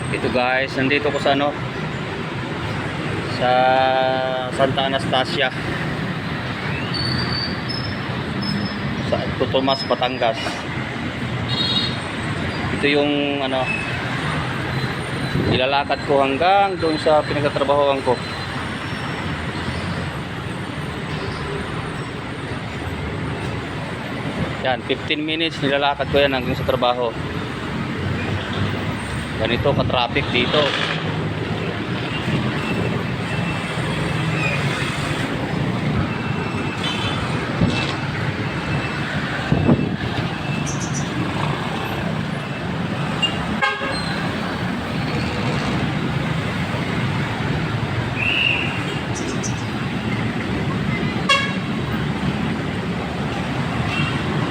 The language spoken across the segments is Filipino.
Ito guys, nandito ko sa ano, sa Santa Anastasia, sa Tomas, Batangas. Ito yung ano, ilalakad ko hanggang doon sa pinagtatrabahoan ko. Yan, 15 minutes nilalakad ko yan hanggang sa trabaho. Ganito ka-traffic dito.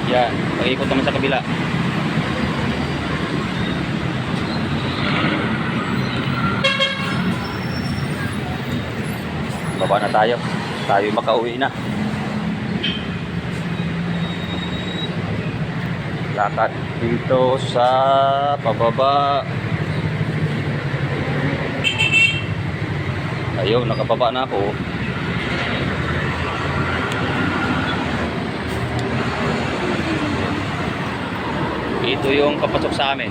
Yan, mag-ikot naman sa kabila. Baba na tayo. Tayo makauwi na. Lakad dito sa pababa. Ayun, nakababa na ako. Ito yung papasok sa amin.